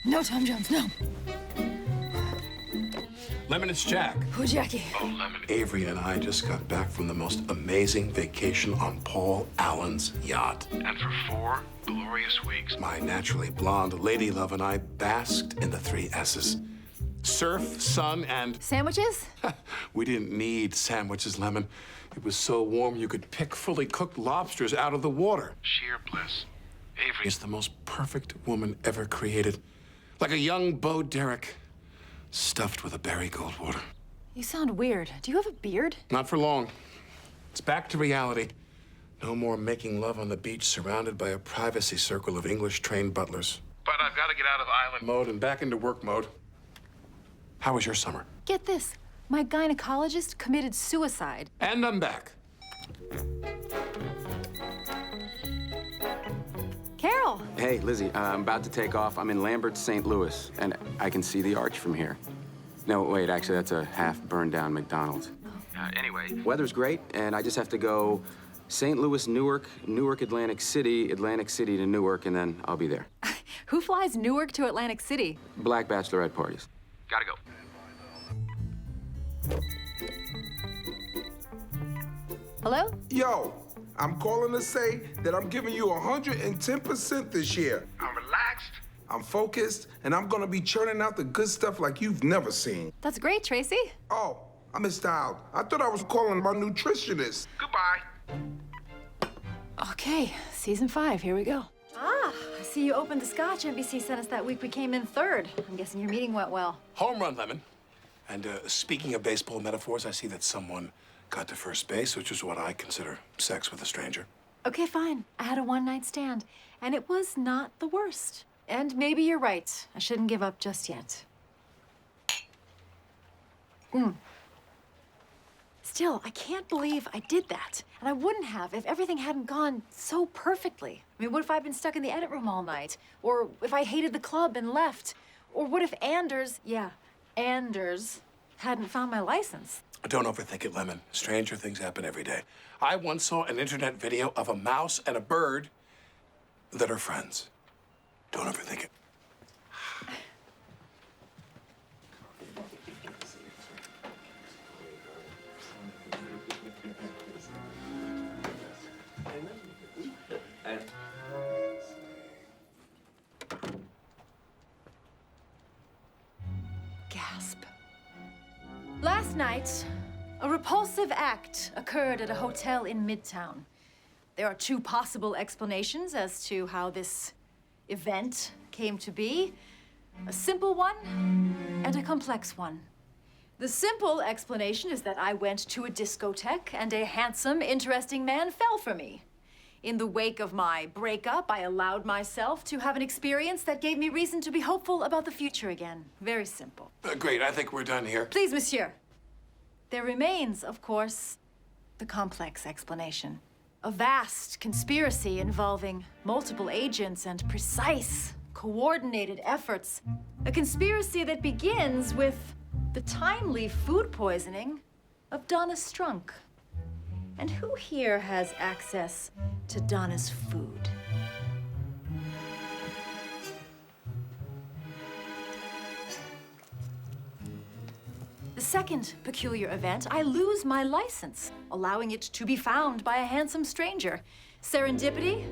No, Tom Jones, no. Lemon, it's Jack. Who, Jackie? Oh, Lemon. Avery and I just got back from the most amazing vacation on Paul Allen's yacht. And for 4 glorious weeks, My naturally blonde lady love and I basked in the 3 S's. Surf, sun, and... Sandwiches? We didn't need sandwiches, Lemon. It was so warm you could pick fully cooked lobsters out of the water. sheer bliss. Avery Is the most perfect woman ever created. Like a young Bo Derek, stuffed with a berry Goldwater. You sound weird. Do you have a beard? Not for long. It's back to reality. No more making love on the beach surrounded by a privacy circle of English-trained butlers. But I've got to get out of island. Mode and back into work mode. How was your summer? Get this. My gynecologist committed suicide. And I'm back. Carol! Hey, Lizzie, I'm about to take off. I'm in Lambert, St. Louis, and I can see the arch from here. No, wait, actually, that's a half burned down McDonald's. Anyway, weather's great, and I just have to go St. Louis, Newark, Newark, Atlantic City to Newark, and then I'll be there. Who flies Newark to Atlantic City? Black bachelorette parties. Gotta go. Hello? Yo, I'm calling to say that I'm giving you 110% this year. I'm relaxed. I'm focused, and I'm gonna be churning out the good stuff like you've never seen. That's great, Tracy. Oh, I missed out. I thought I was calling my nutritionist. Goodbye. Okay, season 5, here we go. Ah, I see you opened the scotch NBC sent us that week we came in 3rd. I'm guessing your meeting went well. Home run, Lemon. And speaking of baseball metaphors, I see that someone got to first base, which is what I consider sex with a stranger. Okay, fine. I had a one-night stand, and it was not the worst. And maybe you're right. I shouldn't give up just yet. Still, I can't believe I did that. And I wouldn't have if everything hadn't gone so perfectly. I mean, what if I'd been stuck in the edit room all night? Or if I hated the club and left? Or what if Anders hadn't found my license? Don't overthink it, Lemon. Stranger things happen every day. I once saw an internet video of a mouse and a bird that are friends. Don't overthink it. Gasp. Last night, a repulsive act occurred at a hotel in Midtown. There are 2 possible explanations as to how this event came to be. A simple one and a complex one. The simple explanation is that I went to a discotheque and a handsome, interesting man fell for me. In the wake of my breakup, I allowed myself to have an experience that gave me reason to be hopeful about the future again. Very simple. Great, I think we're done here. Please, monsieur. There remains, of course, the complex explanation. A vast conspiracy involving multiple agents and precise, coordinated efforts. A conspiracy that begins with the timely food poisoning of Donna Strunk. And who here has access to Donna's food? The second peculiar event, I lose my license, allowing it to be found by a handsome stranger. Serendipity?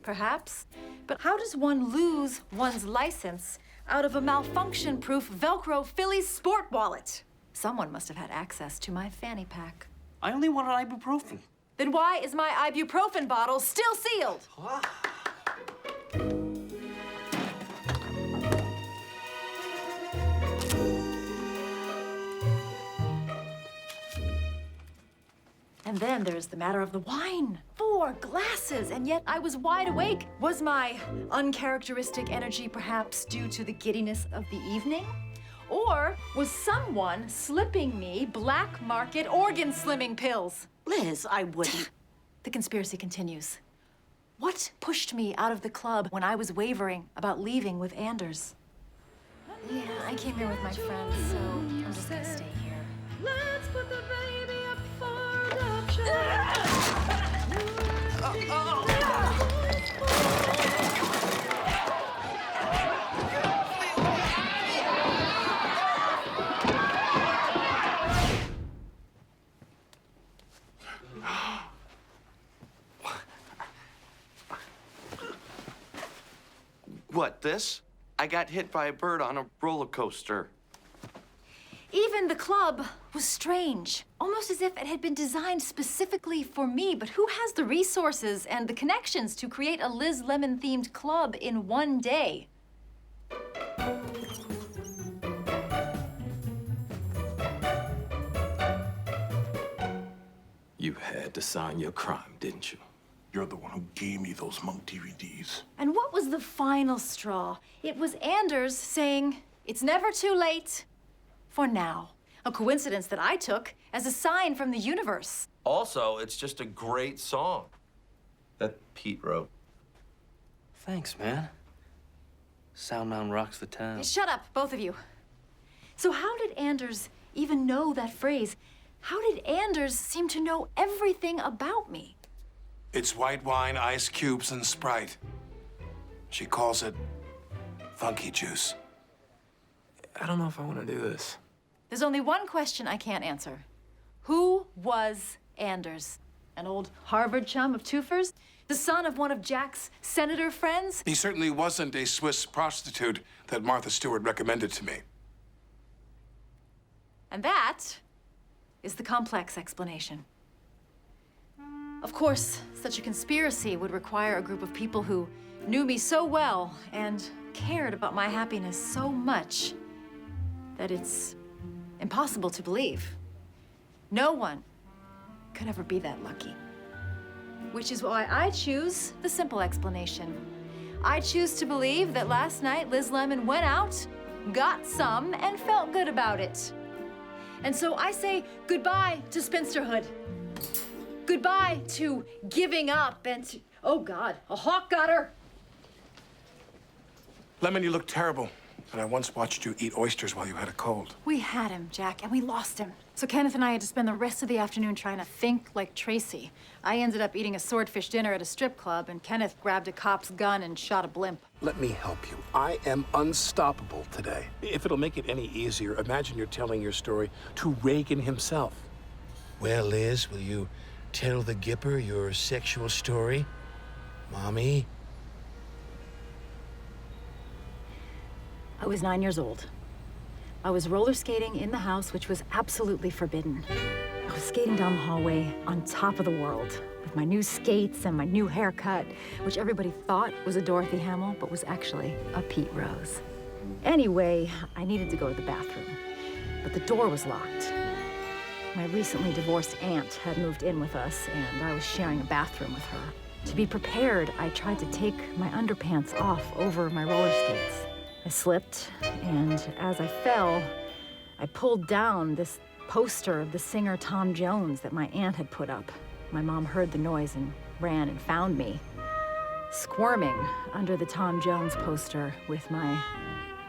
Perhaps. But how does one lose one's license out of a malfunction-proof Velcro Phillies sport wallet? Someone must have had access to my fanny pack. I only wanted ibuprofen. Then why is my ibuprofen bottle still sealed? And then there's the matter of the wine. 4 glasses, and yet I was wide awake. Was my uncharacteristic energy perhaps due to the giddiness of the evening? Or was someone slipping me black market organ slimming pills? Liz, I wouldn't. The conspiracy continues. What pushed me out of the club when I was wavering about leaving with Anders? Yeah, I came here with my friends, so I'm just gonna stay here. Let's put the baby up for adoption. What, this? I got hit by a bird on a roller coaster. Even the club was strange, almost as if it had been designed specifically for me. But who has the resources and the connections to create a Liz Lemon-themed club in one day? You had to sign your crime, didn't you? You're the one who gave me those Monk DVDs. And what was the final straw? It was Anders saying, "It's never too late for now." A coincidence that I took as a sign from the universe. Also, it's just a great song that Pete wrote. Thanks, man. Soundmound rocks the town. Shut up, both of you. So how did Anders even know that phrase? How did Anders seem to know everything about me? It's white wine, ice cubes, and Sprite. She calls it funky juice. I don't know if I want to do this. There's only one question I can't answer. Who was Anders? An old Harvard chum of Toofer's? The son of one of Jack's senator friends? He certainly wasn't a Swiss prostitute that Martha Stewart recommended to me. And that is the complex explanation. Of course, such a conspiracy would require a group of people who knew me so well and cared about my happiness so much that it's impossible to believe. No one could ever be that lucky. Which is why I choose the simple explanation. I choose to believe that last night Liz Lemon went out, got some, and felt good about it. And so I say goodbye to spinsterhood. Goodbye to giving up and to, oh God, a hawk got her. Lemon, you look terrible. And I once watched you eat oysters while you had a cold. We had him, Jack, and we lost him. So Kenneth and I had to spend the rest of the afternoon trying to think like Tracy. I ended up eating a swordfish dinner at a strip club, and Kenneth grabbed a cop's gun and shot a blimp. Let me help you. I am unstoppable today. If it'll make it any easier, imagine you're telling your story to Reagan himself. Well, Liz, will you tell the Gipper your sexual story? Mommy? I was 9 years old. I was roller skating in the house, which was absolutely forbidden. I was skating down the hallway on top of the world with my new skates and my new haircut, which everybody thought was a Dorothy Hamill, but was actually a Pete Rose. Anyway, I needed to go to the bathroom, but the door was locked. My recently divorced aunt had moved in with us, and I was sharing a bathroom with her. To be prepared, I tried to take my underpants off over my roller skates. I slipped, and as I fell, I pulled down this poster of the singer Tom Jones that my aunt had put up. My mom heard the noise and ran and found me, squirming under the Tom Jones poster with my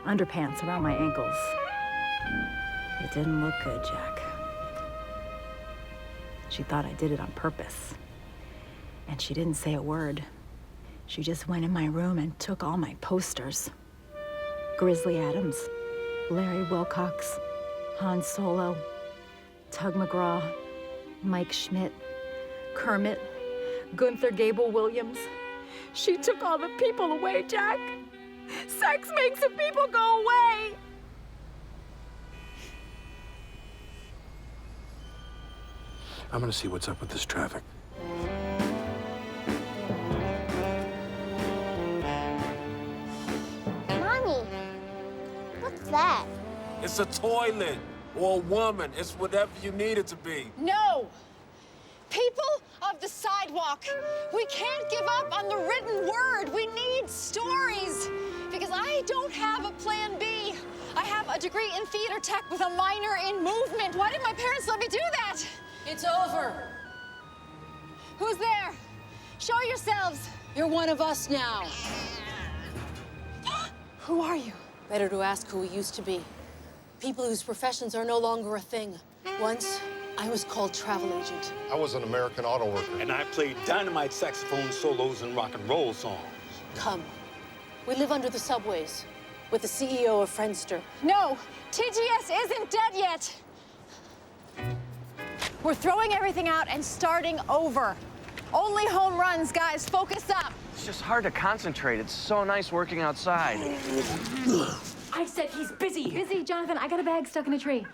underpants around my ankles. It didn't look good, Jack. She thought I did it on purpose. And she didn't say a word. She just went in my room and took all my posters. Grizzly Adams, Larry Wilcox, Han Solo, Tug McGraw, Mike Schmidt, Kermit, Gunther Gable Williams. She took all the people away, Jack. Sex makes the people go away. I'm gonna see what's up with this traffic. Mommy, what's that? It's a toilet or a woman. It's whatever you need it to be. No! People of the sidewalk, we can't give up on the written word. We need stories. Because I don't have a plan B. I have a degree in theater tech with a minor in movement. Why did my parents let me do that? It's over. Who's there? Show yourselves. You're one of us now. Who are you? Better to ask who we used to be. People whose professions are no longer a thing. Once, I was called travel agent. I was an American auto worker. And I played dynamite saxophone solos and rock and roll songs. Come. We live under the subways with the CEO of Friendster. No, TGS isn't dead yet. We're throwing everything out and starting over. Only home runs, guys. Focus up. It's just hard to concentrate. It's so nice working outside. I said he's busy. Busy, Jonathan. I got a bag stuck in a tree.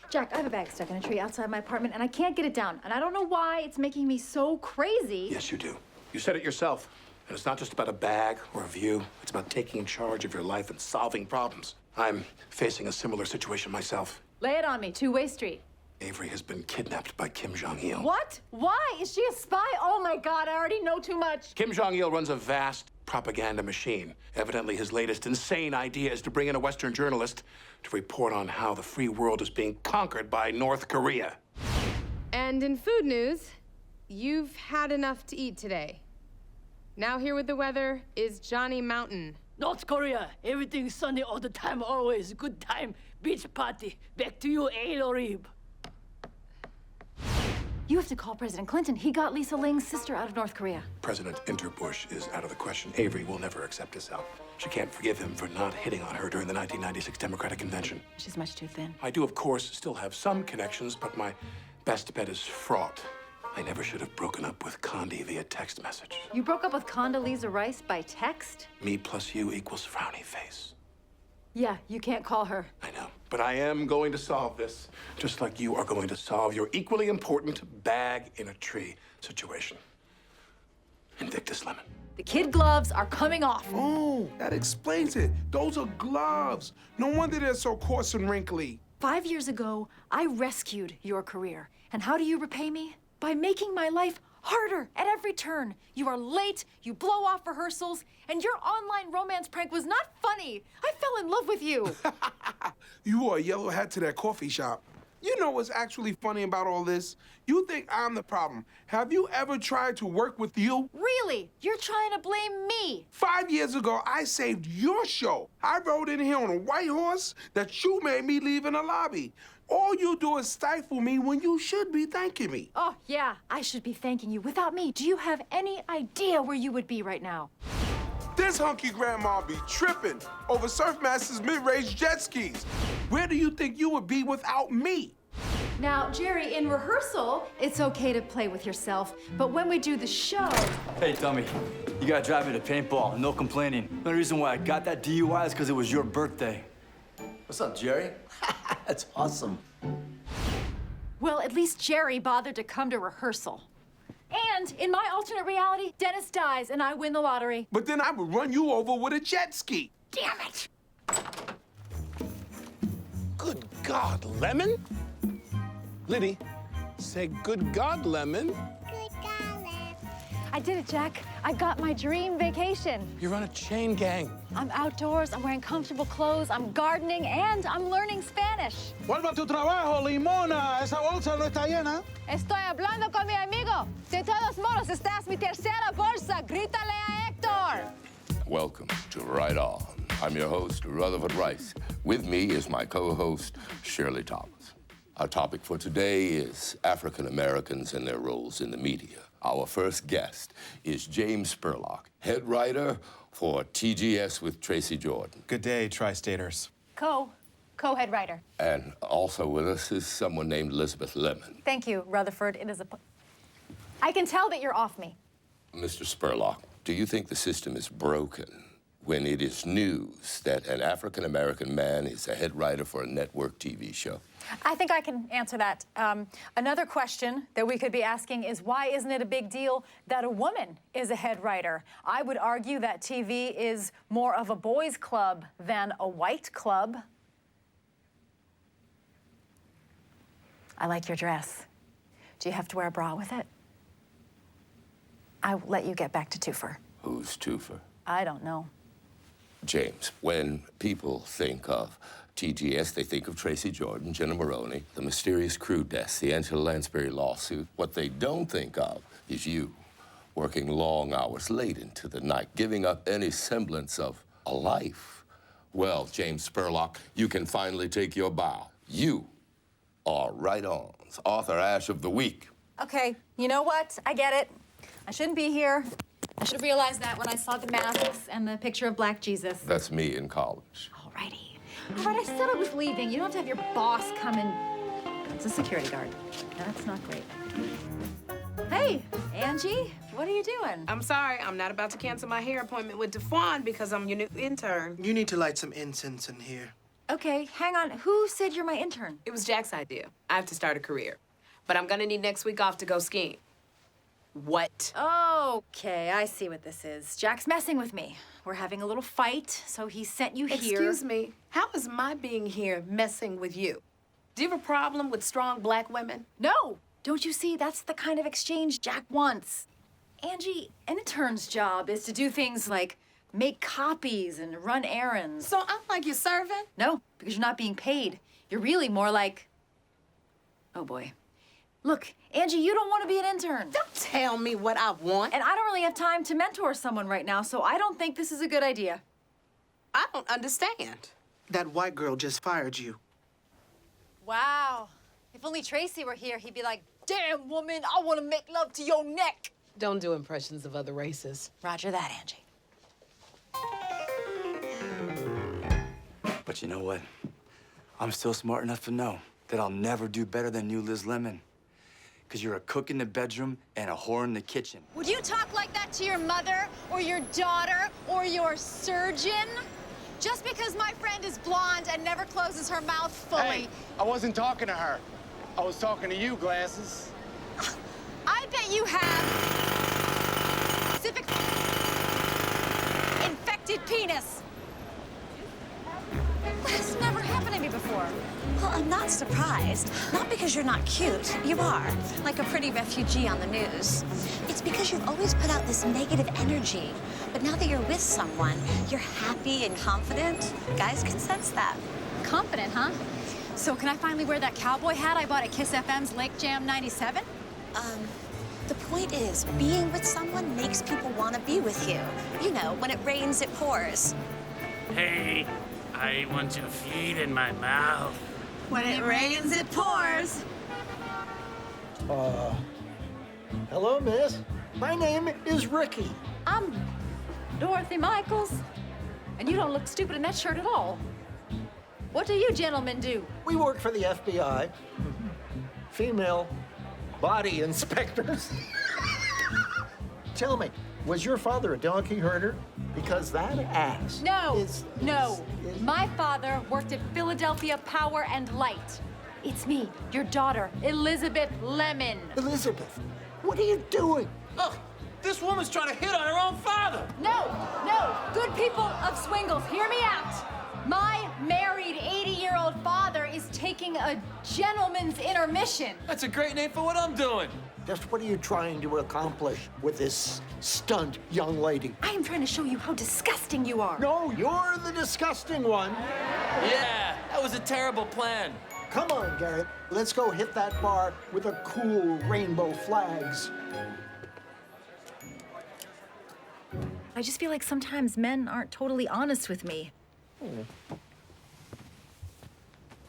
Jack, I have a bag stuck in a tree outside my apartment, and I can't get it down. And I don't know why it's making me so crazy. Yes, you do. You said it yourself. And it's not just about a bag or a view. It's about taking charge of your life and solving problems. I'm facing a similar situation myself. Lay it on me. Two-way street. Avery has been kidnapped by Kim Jong-il. What? Why? Is she a spy? Oh, my God. I already know too much. Kim Jong-il runs a vast propaganda machine. Evidently, his latest insane idea is to bring in a Western journalist to report on how the free world is being conquered by North Korea. And in food news, you've had enough to eat today. Now here with the weather is Johnny Mountain. North Korea, everything sunny all the time, always good time. Beach party. Back to you, Adsit. You have to call President Clinton. He got Lisa Ling's sister out of North Korea. President Interbush is out of the question. Avery will never accept his help. She can't forgive him for not hitting on her during the 1996 Democratic Convention. She's much too thin. I do, of course, still have some connections, but my best bet is fraught. I never should have broken up with Condi via text message. You broke up with Condoleezza Rice by text? Me plus you equals frowny face. Yeah, you can't call her. I know, but I am going to solve this, just like you are going to solve your equally important bag in a tree situation. Invictus Lemon. The kid gloves are coming off. Oh, that explains it. Those are gloves. No wonder they're so coarse and wrinkly. 5 years ago, I rescued your career. And how do you repay me? By making my life harder at every turn. You are late, you blow off rehearsals, and your online romance prank was not funny. I fell in love with you. You wore a yellow hat to that coffee shop. You know what's actually funny about all this? You think I'm the problem. Have you ever tried to work with you? Really? You're trying to blame me? 5 years ago, I saved your show. I rode in here on a white horse that you made me leave in the lobby. All you do is stifle me when you should be thanking me. Oh, yeah, I should be thanking you. Without me, do you have any idea where you would be right now? This hunky grandma be tripping over Surfmaster's mid-range jet skis. Where do you think you would be without me? Now, Jerry, in rehearsal, it's okay to play with yourself, but when we do the show... Hey, dummy, you gotta drive me to paintball, no complaining. The only reason why I got that DUI is because it was your birthday. What's up, Jerry? That's awesome. Well, at least Jerry bothered to come to rehearsal. And in my alternate reality, Dennis dies and I win the lottery. But then I would run you over with a jet ski. Damn it! Good God, Lemon? Liddy, say good God, Lemon. I did it, Jack. I got my dream vacation. You're on a chain gang. I'm outdoors, I'm wearing comfortable clothes, I'm gardening, and I'm learning Spanish. Vuelva a tu trabajo, limona. Esa bolsa no está llena. Estoy hablando con mi amigo. De todos modos, esta es mi tercera bolsa. Grítale a Héctor. Welcome to Right On. I'm your host, Rutherford Rice. With me is my co-host, Shirley Thomas. Our topic for today is African Americans and their roles in the media. Our first guest is James Spurlock, head writer for TGS with Tracy Jordan. Good day, Tri-Staters. Co-head writer. And also with us is someone named Elizabeth Lemon. Thank you, Rutherford. It is a... I can tell that you're off me. Mr. Spurlock, do you think the system is broken when it is news that an African-American man is a head writer for a network TV show? I think I can answer that. Another question that we could be asking is why isn't it a big deal that a woman is a head writer? I would argue that TV is more of a boys' club than a white club. I like your dress. Do you have to wear a bra with it? I'll let you get back to Twofer. Who's Twofer? I don't know. James, when people think of TGS, they think of Tracy Jordan, Jenna Maroney, the mysterious crew deaths, the Angela Lansbury lawsuit. What they don't think of is you, working long hours late into the night, giving up any semblance of a life. Well, James Spurlock, you can finally take your bow. You are Right On's Author Ash of the Week. Okay, you know what? I get it. I shouldn't be here. I should have realized that when I saw the masks and the picture of Black Jesus. That's me in college. Alrighty. All right, I said I was leaving. You don't have to have your boss come in. It's a security guard. That's not great. Hey, Angie. What are you doing? I'm sorry, I'm not about to cancel my hair appointment with DeFawn because I'm your new intern. You need to light some incense in here. Okay, hang on. Who said you're my intern? It was Jack's idea. I have to start a career. But I'm gonna need next week off to go skiing. What? Okay, I see what this is. Jack's messing with me. We're having a little fight, so he sent you here. Excuse me, how is my being here messing with you? Do you have a problem with strong black women? No! Don't you see? That's the kind of exchange Jack wants. Angie, an intern's job is to do things like make copies and run errands. So I'm like your servant? No, because you're not being paid. You're really more like... Oh, boy. Look, Angie, you don't want to be an intern. Don't tell me what I want. And I don't really have time to mentor someone right now, so I don't think this is a good idea. I don't understand. That white girl just fired you. Wow. If only Tracy were here, he'd be like, damn, woman, I want to make love to your neck. Don't do impressions of other races. Roger that, Angie. But you know what? I'm still smart enough to know that I'll never do better than you, Liz Lemon. Because you're a cook in the bedroom and a whore in the kitchen. Would you talk like that to your mother or your daughter or your surgeon? Just because my friend is blonde and never closes her mouth fully. Hey, I wasn't talking to her. I was talking to you, Glasses. I bet you have specific infected penis. That's never happened to me before. Well, I'm not surprised. Not because you're not cute. You are, like a pretty refugee on the news. It's because you've always put out this negative energy. But now that you're with someone, you're happy and confident. Guys can sense that. Confident, huh? So can I finally wear that cowboy hat I bought at Kiss FM's Lake Jam 97? The point is, being with someone makes people want to be with you. You know, when it rains, it pours. Hey, I want your feet in my mouth. When it rains, it pours. Hello, miss. My name is Ricky. I'm Dorothy Michaels. And you don't look stupid in that shirt at all. What do you gentlemen do? We work for the FBI. Female body inspectors. Tell me, was your father a donkey herder? Because that ass No. My father worked at Philadelphia Power and Light. It's me, your daughter, Elizabeth Lemon. Elizabeth, what are you doing? Ugh, this woman's trying to hit on her own father. No. Good people of Swingles, hear me out. My married 80-year-old father is taking a gentleman's intermission. That's a great name for what I'm doing. Just what are you trying to accomplish with this stunt young lady? I am trying to show you how disgusting you are. No, you're the disgusting one. Yeah, that was a terrible plan. Come on, Garrett. Let's go hit that bar with the cool rainbow flags. I just feel like sometimes men aren't totally honest with me.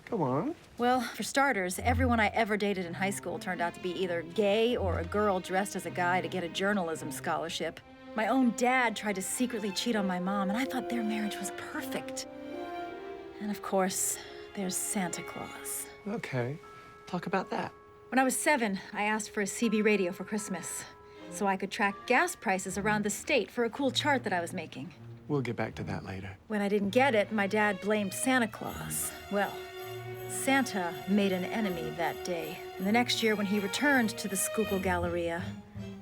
Come on. Well, for starters, everyone I ever dated in high school turned out to be either gay or a girl dressed as a guy to get a journalism scholarship. My own dad tried to secretly cheat on my mom, and I thought their marriage was perfect. And of course, there's Santa Claus. Okay, talk about that. When I was 7, I asked for a CB radio for Christmas, so I could track gas prices around the state for a cool chart that I was making. We'll get back to that later. When I didn't get it, my dad blamed Santa Claus. Well, Santa made an enemy that day. And the next year, when he returned to the Schuylkill Galleria,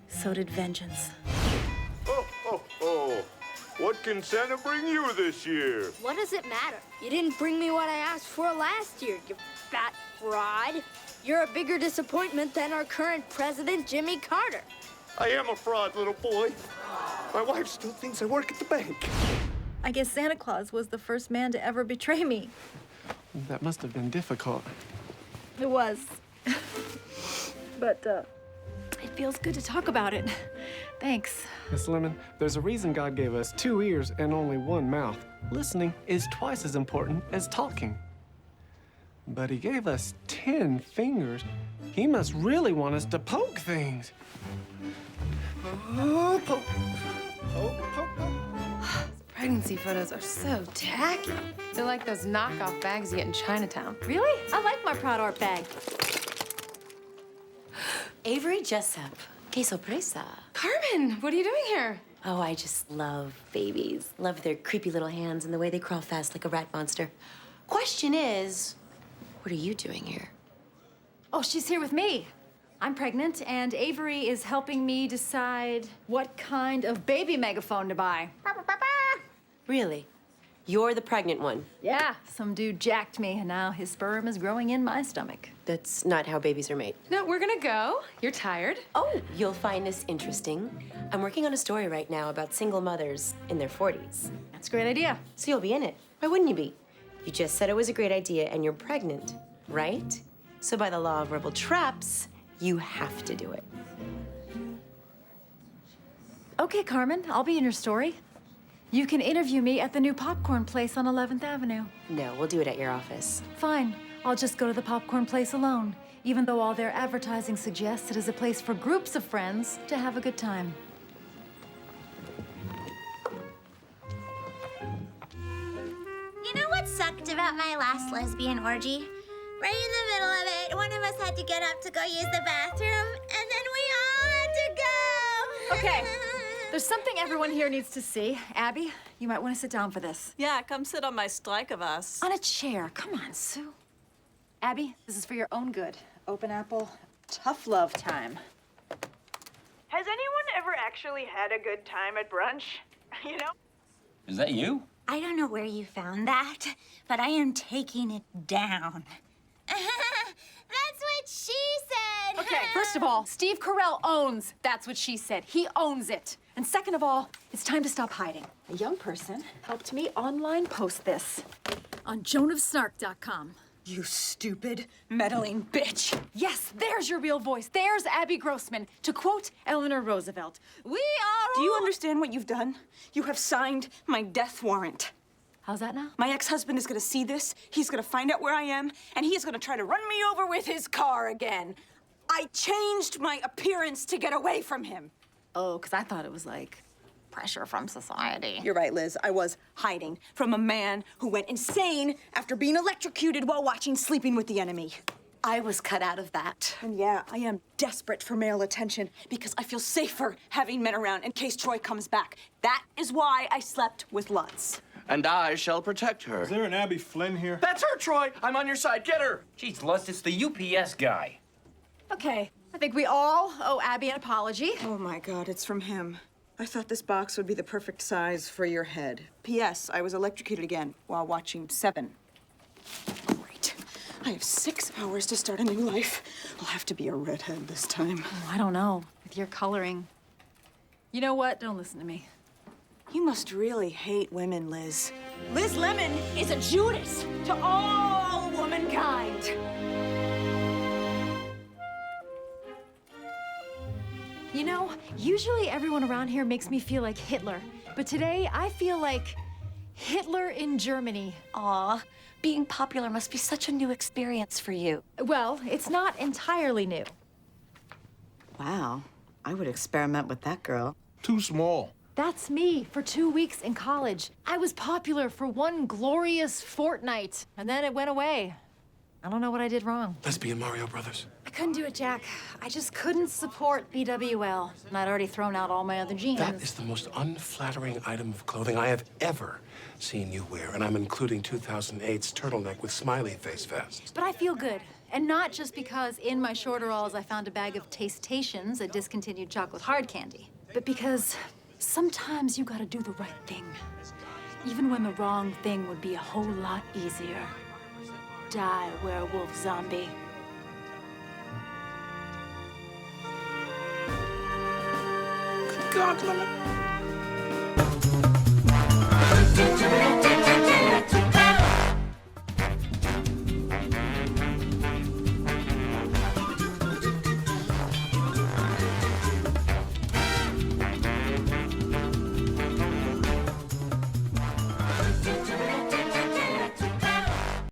so did vengeance. Oh. What can Santa bring you this year? What does it matter? You didn't bring me what I asked for last year, you fat fraud. You're a bigger disappointment than our current president, Jimmy Carter. I am a fraud, little boy. My wife still thinks I work at the bank. I guess Santa Claus was the first man to ever betray me. That must have been difficult. It was. But, it feels good to talk about it. Thanks. Miss Lemon, there's a reason God gave us 2 ears and only 1 mouth. Listening is twice as important as talking. But he gave us 10 fingers. He must really want us to poke things. Poke. Pregnancy photos are so tacky. They're like those knockoff bags you get in Chinatown. Really? I like my Proud Art bag. Avery Jessup, Que sorpresa. Carmen, what are you doing here? Oh, I just love babies. Love their creepy little hands and the way they crawl fast like a rat monster. Question is, what are you doing here? Oh, she's here with me. I'm pregnant, and Avery is helping me decide what kind of baby megaphone to buy. Really? You're the pregnant one? Yeah, some dude jacked me, and now his sperm is growing in my stomach. That's not how babies are made. No, we're gonna go. You're tired. Oh, you'll find this interesting. I'm working on a story right now about single mothers in their 40s. That's a great idea. So you'll be in it. Why wouldn't you be? You just said it was a great idea, and you're pregnant, right? So by the law of verbal traps, you have to do it. Okay, Carmen, I'll be in your story. You can interview me at the new popcorn place on 11th Avenue. No, we'll do it at your office. Fine. I'll just go to the popcorn place alone, even though all their advertising suggests it is a place for groups of friends to have a good time. You know what sucked about my last lesbian orgy? Right in the middle of it, one of us had to get up to go use the bathroom, and then we all had to go. Okay. There's something everyone here needs to see. Abby, you might want to sit down for this. Yeah, come sit on my Strike-of-us. On a chair. Come on, Sue. Abby, this is for your own good. Open apple, tough love time. Has anyone ever actually had a good time at brunch? You know? Is that you? I don't know where you found that, but I am taking it down. That's what she said. Okay, first of all, Steve Carell owns That's What She Said. He owns it. And second of all, it's time to stop hiding. A young person helped me online post this on joanofsnark.com. You stupid, meddling bitch. Yes, there's your real voice. There's Abby Grossman. To quote Eleanor Roosevelt, "We are..." Do you understand what you've done? You have signed my death warrant. How's that now? My ex-husband is gonna see this, he's gonna find out where I am, and he is gonna try to run me over with his car again. I changed my appearance to get away from him. Oh, because I thought it was like pressure from society. You're right, Liz. I was hiding from a man who went insane after being electrocuted while watching Sleeping with the Enemy. I was cut out of that. And yeah, I am desperate for male attention because I feel safer having men around in case Troy comes back. That is why I slept with Lutz. And I shall protect her. Is there an Abby Flynn here? That's her, Troy! I'm on your side. Get her! Jeez, Lust, it's the UPS guy. Okay, I think we all owe Abby an apology. Oh my God, it's from him. I thought this box would be the perfect size for your head. P.S. I was electrocuted again while watching Seven. Great. I have 6 hours to start a new life. I'll have to be a redhead this time. Oh, I don't know. With your coloring. You know what? Don't listen to me. You must really hate women, Liz. Liz Lemon is a Judas to all womankind. You know, usually everyone around here makes me feel like Hitler. But today, I feel like Hitler in Germany. Aw, being popular must be such a new experience for you. Well, it's not entirely new. Wow, I would experiment with that girl. Too small. That's me for 2 weeks in college. I was popular for one glorious fortnight, and then it went away. I don't know what I did wrong. Lesbian Mario Brothers. I couldn't do it, Jack. I just couldn't support BWL, and I'd already thrown out all my other jeans. That is the most unflattering item of clothing I have ever seen you wear, and I'm including 2008's turtleneck with smiley face vest. But I feel good. And not just because in my shorteralls I found a bag of Tastestations, a discontinued chocolate hard candy, but because sometimes you gotta do the right thing. Even when the wrong thing would be a whole lot easier. Die, werewolf zombie. God,